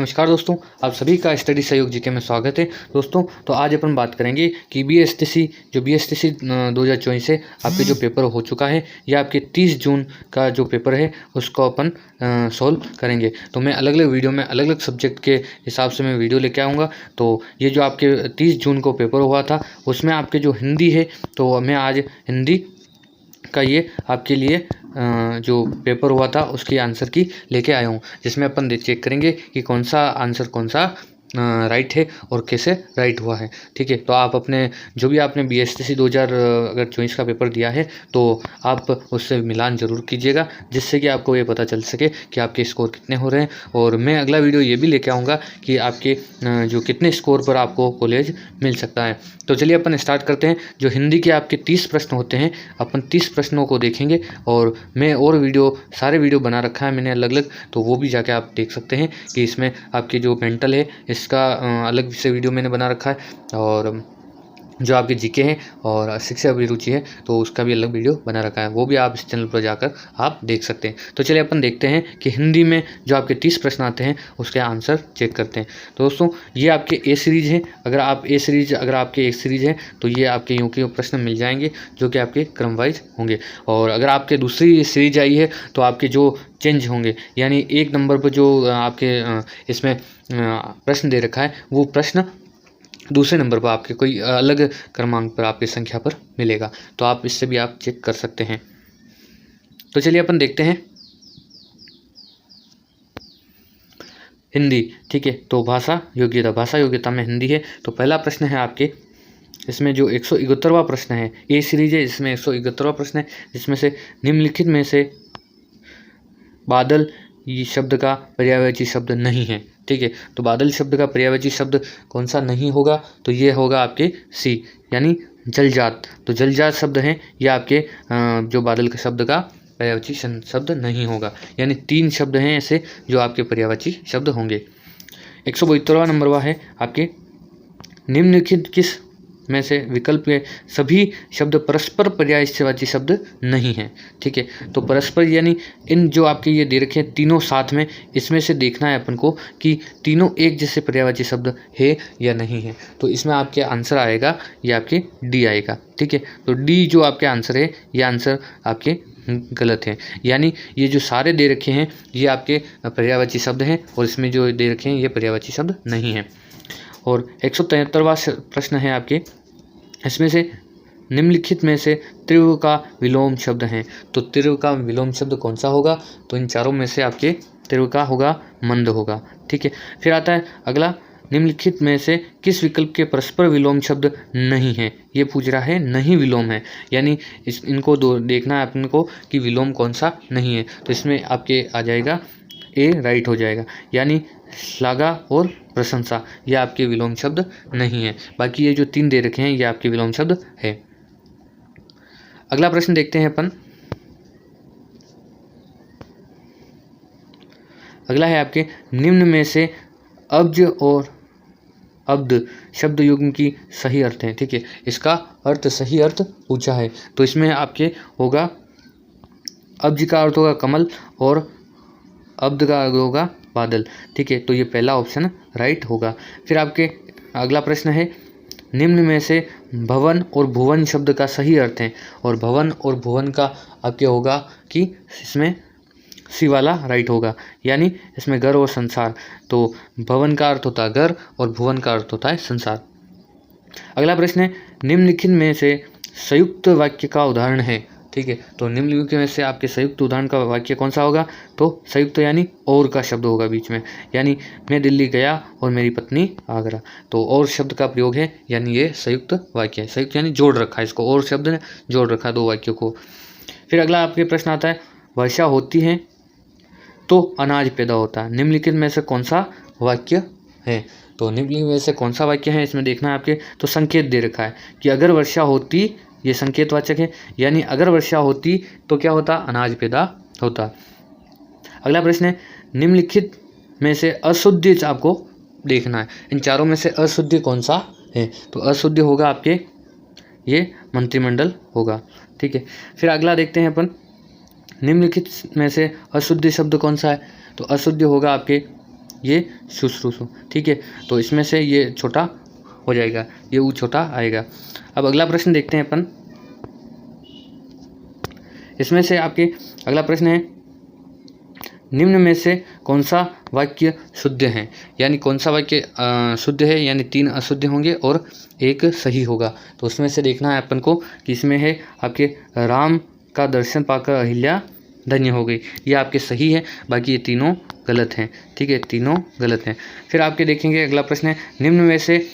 नमस्कार दोस्तों, आप सभी का स्टडी सहयोग जीके में स्वागत है। दोस्तों तो आज अपन बात करेंगे कि बीएसटीसी 2024 से आपके जो पेपर हो चुका है या आपके 30 जून का जो पेपर है उसको अपन सॉल्व करेंगे। तो मैं अलग अलग वीडियो में अलग अलग सब्जेक्ट के हिसाब से मैं वीडियो लेके आऊँगा। तो ये जो आपके 30 जून को पेपर हुआ था उसमें आपके जो हिंदी है तो मैं आज हिंदी का ये आपके लिए जो पेपर हुआ था उसके आंसर की लेके आया हूँ, जिसमें अपन चेक करेंगे कि कौन सा आंसर कौन सा राइट है और कैसे राइट हुआ है। ठीक है, तो आप अपने जो भी आपने बीएसटीसी 2024 का पेपर दिया है तो आप उससे मिलान ज़रूर कीजिएगा, जिससे कि आपको ये पता चल सके कि आपके स्कोर कितने हो रहे हैं। और मैं अगला वीडियो ये भी लेके आऊँगा कि आपके जो कितने स्कोर पर आपको कॉलेज मिल सकता है। तो चलिए अपन स्टार्ट करते हैं। जो हिंदी के आपके 30 प्रश्न होते हैं, अपन 30 प्रश्नों को देखेंगे। और मैं और सारे वीडियो बना रखा है मैंने अलग अलग, तो वो भी जाके आप देख सकते हैं कि इसमें आपके जो मेंटल है इसका अलग से वीडियो मैंने बना रखा है, और जो आपके जीके हैं और शिक्षा अभिरुचि है तो उसका भी अलग वीडियो बना रखा है, वो भी आप इस चैनल पर जाकर आप देख सकते हैं। तो चलिए अपन देखते हैं कि हिंदी में जो आपके 30 प्रश्न आते हैं उसके आंसर चेक करते हैं। तो दोस्तों ये आपके ए सीरीज़ है। अगर आपके एक सीरीज़ है तो ये आपके यूं के प्रश्न मिल जाएंगे जो कि आपके क्रम वाइज होंगे। और अगर आपके दूसरी सीरीज आई है तो आपके जो चेंज होंगे, यानी एक नंबर पर जो आपके इसमें प्रश्न दे रखा है वो प्रश्न दूसरे नंबर पर आपके कोई अलग क्रमांक पर आपकी संख्या पर मिलेगा। तो आप इससे भी आप चेक कर सकते हैं। तो चलिए अपन देखते हैं हिंदी। ठीक है, तो भाषा योग्यता में हिंदी है। तो पहला प्रश्न है आपके इसमें जो 171वां प्रश्न है, ए सीरीज है, इसमें 171वां प्रश्न है, जिसमें से निम्नलिखित में से बादल ये शब्द का पर्यायवाची शब्द नहीं है। ठीक है, तो बादल शब्द का पर्यायवाची शब्द कौन सा नहीं होगा, तो ये होगा आपके सी, यानी जलजात। तो जलजात शब्द है ये आपके जो बादल के शब्द का पर्यायवाची शब्द नहीं होगा, यानी 3 शब्द हैं ऐसे जो आपके पर्यायवाची शब्द होंगे। 172वां नंबर हुआ है आपके निम्नलिखित किस में से विकल्प के सभी शब्द परस्पर पर्यायवाची शब्द नहीं है। ठीक है, तो परस्पर यानी इन जो आपके ये दे रखे हैं तीनों साथ में, इसमें से देखना है अपन को कि तीनों एक जैसे पर्यायवाची शब्द है या नहीं है। तो इसमें आपके आंसर आएगा ये आपके डी आएगा। ठीक है, तो डी जो आपके आंसर है ये आंसर आपके गलत है, यानी ये जो सारे दे रखे हैं ये आपके पर्यायवाची शब्द हैं और इसमें जो दे रखे हैं ये पर्यायवाची शब्द नहीं है। और 173वां प्रश्न है आपके इसमें से निम्नलिखित में से तीव्र का विलोम शब्द है। तो तीव्र का विलोम शब्द कौन सा होगा, तो इन चारों में से आपके तीव्र का होगा मंद होगा। ठीक है, फिर आता है अगला, निम्नलिखित में से किस विकल्प के परस्पर विलोम शब्द नहीं है। ये पूछ रहा है नहीं विलोम है, यानी इनको देखना है अपन को कि विलोम कौन सा नहीं है। तो इसमें आपके आ जाएगा ए राइट हो जाएगा, यानी श्लाघा और प्रशंसा ये आपके विलोम शब्द नहीं है। बाकी ये जो 3 दे रखे हैं ये आपके विलोम शब्द है। अगला प्रश्न देखते हैं अपन। अगला है आपके निम्न में से अब्ज और अब्द शब्द युग्म की सही अर्थ है। ठीक है, इसका अर्थ सही अर्थ पूछा है। तो इसमें आपके होगा अब्ज का अर्थ होगा कमल और अब्द का अर्थ होगा बादल। ठीक है, तो ये पहला ऑप्शन राइट होगा। फिर आपके अगला प्रश्न है निम्न में से भवन और भुवन शब्द का सही अर्थ है। और भवन और भुवन का आपके होगा कि इसमें सी वाला राइट होगा, यानी इसमें घर और संसार। तो भवन का अर्थ होता है घर और भुवन का अर्थ होता है संसार। अगला प्रश्न है निम्नलिखित में से संयुक्त वाक्य का उदाहरण है। ठीक है, तो निम्नलिखित में से आपके संयुक्त उदाहरण का वाक्य कौन सा होगा, तो संयुक्त यानी और का शब्द होगा बीच में, यानी मैं दिल्ली गया और मेरी पत्नी आगरा। तो और शब्द का प्रयोग है, यानी ये संयुक्त वाक्य है। संयुक्त यानी जोड़ रखा है इसको, और शब्द ने जोड़ रखा 2 वाक्यों को। फिर अगला आपके प्रश्न आता है वर्षा होती है तो अनाज पैदा होता है। निम्नलिखित में से कौन सा वाक्य है, तो निम्नलिखित में से कौन सा वाक्य है इसमें देखना है आपके। तो संकेत दे रखा है कि अगर वर्षा होती, ये संकेतवाचक है, यानी अगर वर्षा होती तो क्या होता, अनाज पैदा होता। अगला प्रश्न है निम्नलिखित में से अशुद्ध आपको देखना है, इन चारों में से अशुद्ध कौन सा है। तो अशुद्ध होगा आपके ये मंत्रिमंडल होगा। ठीक है, फिर अगला देखते हैं अपन निम्नलिखित में से अशुद्ध शब्द कौन सा है। तो अशुद्ध होगा आपके ये शुश्रूषु। ठीक है, तो इसमें से ये छोटा हो जाएगा, ये ऊ छोटा आएगा। अब अगला प्रश्न देखते हैं अपन। इसमें से आपके अगला प्रश्न है, निम्न में से कौन सा वाक्य शुद्ध है, यानी कौन सा वाक्य शुद्ध है, यानी 3 अशुद्ध होंगे और 1 सही होगा। तो उसमें से देखना है अपन को कि इसमें है आपके राम का दर्शन पाकर अहिल्या धन्य हो गई, ये आपके सही है, बाकी ये तीनों गलत हैं। ठीक है, तीनों गलत हैं। फिर आपके देखेंगे अगला प्रश्न है, निम्न में से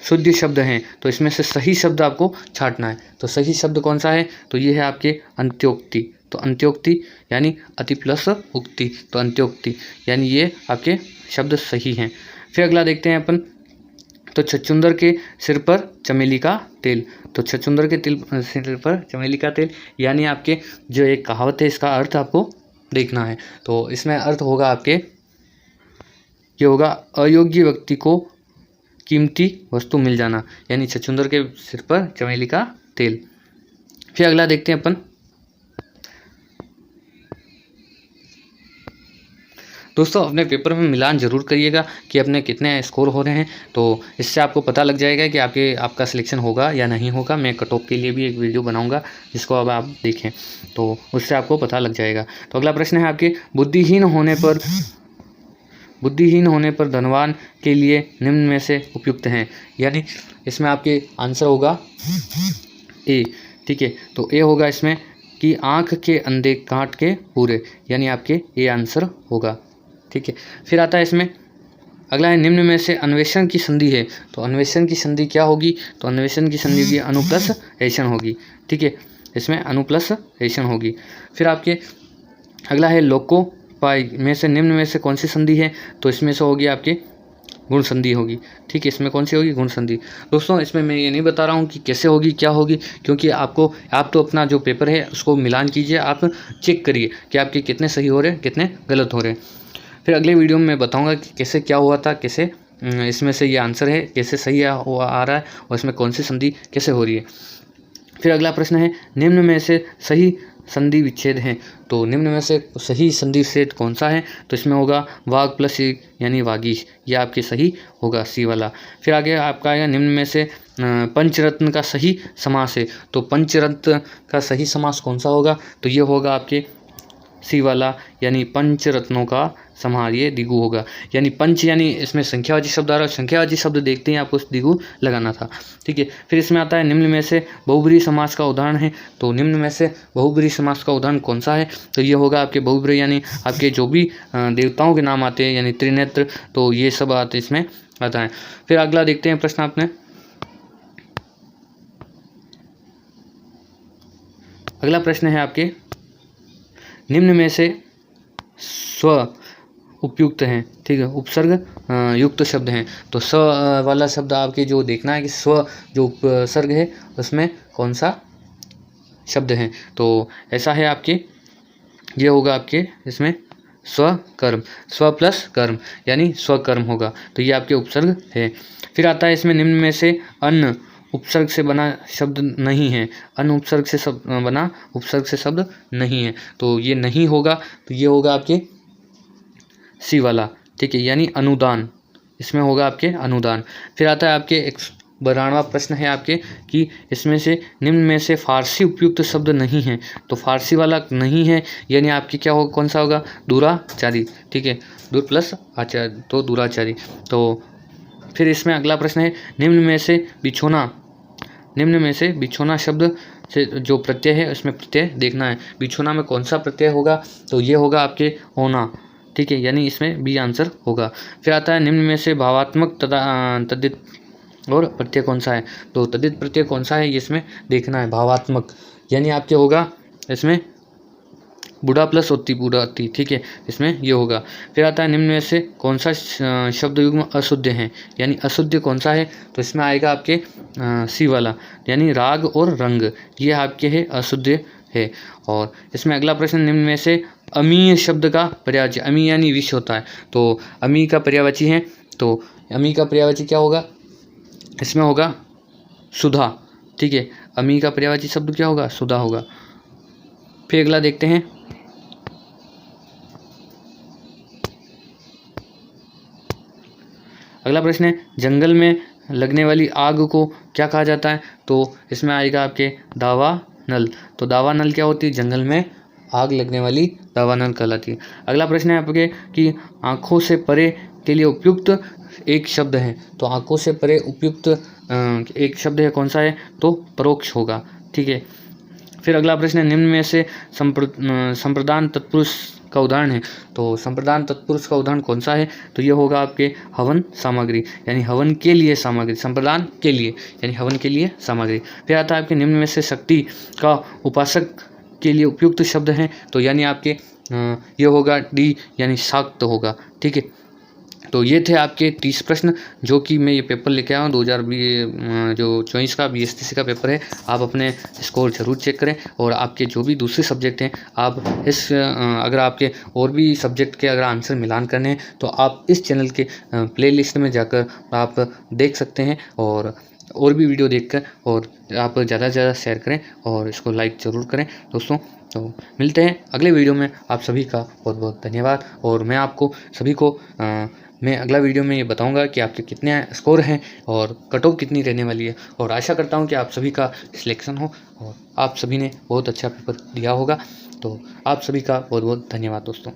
शुद्ध शब्द हैं, तो इसमें से सही शब्द आपको छांटना है। तो सही शब्द कौन सा है, तो ये है आपके अंत्योक्ति। तो अंत्योक्ति यानी अति प्लस उक्ति, तो अंत्योक्ति यानी ये आपके शब्द सही हैं। फिर अगला देखते हैं अपन, तो छछूंदर के सिर पर चमेली का तेल। तो छछूंदर के सिर पर चमेली का तेल यानी आपके जो एक कहावत है, इसका अर्थ आपको देखना है। तो इसमें अर्थ होगा आपके, ये होगा अयोग्य व्यक्ति को कीमती वस्तु मिल जाना, यानी छछूंदर के सिर पर चमेली का तेल। फिर अगला देखते हैं अपन, दोस्तों अपने पेपर में मिलान जरूर करिएगा कि अपने कितने स्कोर हो रहे हैं, तो इससे आपको पता लग जाएगा कि आपका सिलेक्शन होगा या नहीं होगा। मैं कट ऑफ के लिए भी एक वीडियो बनाऊंगा जिसको अब आप देखें, तो उससे आपको पता लग जाएगा। तो अगला प्रश्न है आपके, बुद्धिहीन होने पर धनवान के लिए निम्न में से उपयुक्त हैं, यानी इसमें आपके आंसर होगा ए। ठीक है, तो ए होगा इसमें कि आँख के अंधे कांट के पूरे, यानी आपके ए आंसर होगा। ठीक है, फिर आता है इसमें अगला है, निम्न में से अन्वेषण की संधि है। तो अन्वेषण की संधि क्या होगी, तो अन्वेषण की संधि की अनु प्लस ऐषण होगी। ठीक है, इसमें अनु प्लस ऐषण होगी। फिर आपके अगला है, लोकोपाय में से निम्न में से कौन सी संधि है, तो इसमें से होगी आपके गुण संधि होगी। ठीक है, इसमें कौन सी होगी, गुण संधि। दोस्तों इसमें मैं ये नहीं बता रहा हूँ कि कैसे होगी, क्या होगी, क्योंकि आप तो अपना जो पेपर है उसको मिलान कीजिए, आप चेक करिए कि आपके कितने सही हो रहे हैं, कितने गलत हो रहे हैं। फिर अगले वीडियो में मैं बताऊँगा कि कैसे क्या हुआ था, कैसे इसमें से ये आंसर है, कैसे सही आ रहा है और इसमें कौन सी संधि कैसे हो रही है। फिर अगला प्रश्न है, निम्न में से सही संधि विच्छेद हैं। तो निम्न में से सही संधि विच्छेद कौन सा है, तो इसमें होगा वाग प्लस यानी वागीश, यह आपके सही होगा, सी वाला। फिर आगे आपका आएगा, निम्न में से पंचरत्न का सही समास है। तो पंचरत्न का सही समास कौन सा होगा, तो ये होगा आपके सी वाला, यानी पंचरत्नों का समाहार, ये दिगु होगा। यानी पंच यानी इसमें संख्यावाची शब्द आ रहा है, संख्यावाची शब्द देखते ही आपको दिगु लगाना था। ठीक है, फिर इसमें आता है, निम्न में से बहुब्रीहि समास का उदाहरण है। तो निम्न में से बहुब्रीहि समास का उदाहरण कौन सा है, तो ये होगा आपके बहुब्रीहि, यानी आपके जो भी देवताओं के नाम आते हैं, यानी त्रिनेत्र, तो ये सब आते इसमें आता है। फिर अगला देखते हैं प्रश्न आपने, अगला प्रश्न है आपके, निम्न में से स्व उपयुक्त हैं। ठीक है, उपसर्ग युक्त शब्द हैं। तो स वाला शब्द आपके जो देखना है कि स्व जो उपसर्ग है उसमें कौन सा शब्द है, तो ऐसा है आपके, ये होगा आपके इसमें स्वकर्म, स्व प्लस कर्म यानी स्वकर्म होगा, तो ये आपके उपसर्ग है। फिर आता है इसमें, निम्न में से अन्न उपसर्ग से बना शब्द नहीं है। अन्न उपसर्ग से बना उपसर्ग से शब्द नहीं है, तो ये नहीं होगा, तो ये होगा आपके सी वाला। ठीक है, यानी अनुदान, इसमें होगा आपके अनुदान। फिर आता है आपके 92वां प्रश्न है आपके कि इसमें से निम्न में से फारसी उपयुक्त शब्द नहीं है। तो फारसी वाला नहीं है, यानी आपकी क्या होगा, कौन सा होगा, दुराचारी। ठीक है, दूर प्लस आचार्य, तो दुराचारी। तो फिर इसमें अगला प्रश्न है, निम्न में से बिछोना शब्द से जो प्रत्यय है उसमें प्रत्यय देखना है। बिछोना में कौन सा प्रत्यय होगा, तो ये होगा आपके होना। ठीक है, यानी इसमें बी आंसर होगा। फिर आता है, निम्न में से भावात्मक तद्धित और प्रत्यय कौन सा है, तो तद्धित प्रत्यय कौन सा है, ये इसमें देखना है। भावात्मक यानी आपके होगा इसमें बूढ़ा प्लस ओत्ती, बूढ़ा ओत्ती। ठीक है, इसमें ये होगा। फिर आता है, निम्न में से कौन सा शब्द युग्म अशुद्ध है, यानी अशुद्ध कौन सा है, तो इसमें आएगा आपके सी वाला, यानी राग और रंग, ये आपके है अशुद्ध है। और इसमें अगला प्रश्न, निम्न में से अमीय शब्द का पर्यायवाची, अमी यानी विष होता है, तो अमी का पर्यायवाची है, तो अमी का पर्यायवाची क्या होगा, इसमें होगा सुधा। ठीक है, अमी का पर्यायवाची शब्द क्या होगा, सुधा होगा। फिर अगला देखते हैं, अगला प्रश्न है, जंगल में लगने वाली आग को क्या कहा जाता है? तो इसमें आएगा आपके दावानल। तो दावानल क्या होती है? जंगल में आग लगने वाली दावानल कहलाती है। अगला प्रश्न है आपके कि आँखों से परे के लिए उपयुक्त एक शब्द है। तो आँखों से परे उपयुक्त एक शब्द है, कौन सा है? तो परोक्ष होगा। ठीक है। फिर अगला प्रश्न है, निम्न में से संप्रदान तत्पुरुष का उदाहरण है। तो संप्रदान तत्पुरुष का उदाहरण कौन सा है? तो ये होगा आपके हवन सामग्री, यानी हवन के लिए सामग्री, संप्रदान के लिए यानी हवन के लिए सामग्री। फिर आता है आपके निम्न में से शक्ति का उपासक के लिए उपयुक्त शब्द है। तो यानी आपके ये होगा डी, यानी शाक्त होगा। ठीक है। तो ये थे आपके 30 प्रश्न जो कि मैं ये पेपर लेके आया हूँ 2024 का BSTC का पेपर है। आप अपने स्कोर ज़रूर चेक करें और आपके जो भी दूसरे सब्जेक्ट हैं आप अगर आपके और भी सब्जेक्ट के अगर आंसर मिलान करने हैं तो आप इस चैनल के प्लेलिस्ट में जाकर आप देख सकते हैं और भी वीडियो देखकर और आप ज़्यादा से ज़्यादा शेयर करें और इसको लाइक ज़रूर करें दोस्तों। तो मिलते हैं अगले वीडियो में। आप सभी का बहुत बहुत धन्यवाद और मैं आपको सभी को मैं अगला वीडियो में ये बताऊंगा कि आपके कितने स्कोर हैं और कट ऑफ कितनी रहने वाली है और आशा करता हूं कि आप सभी का सिलेक्शन हो और आप सभी ने बहुत अच्छा पेपर दिया होगा। तो आप सभी का बहुत बहुत धन्यवाद दोस्तों।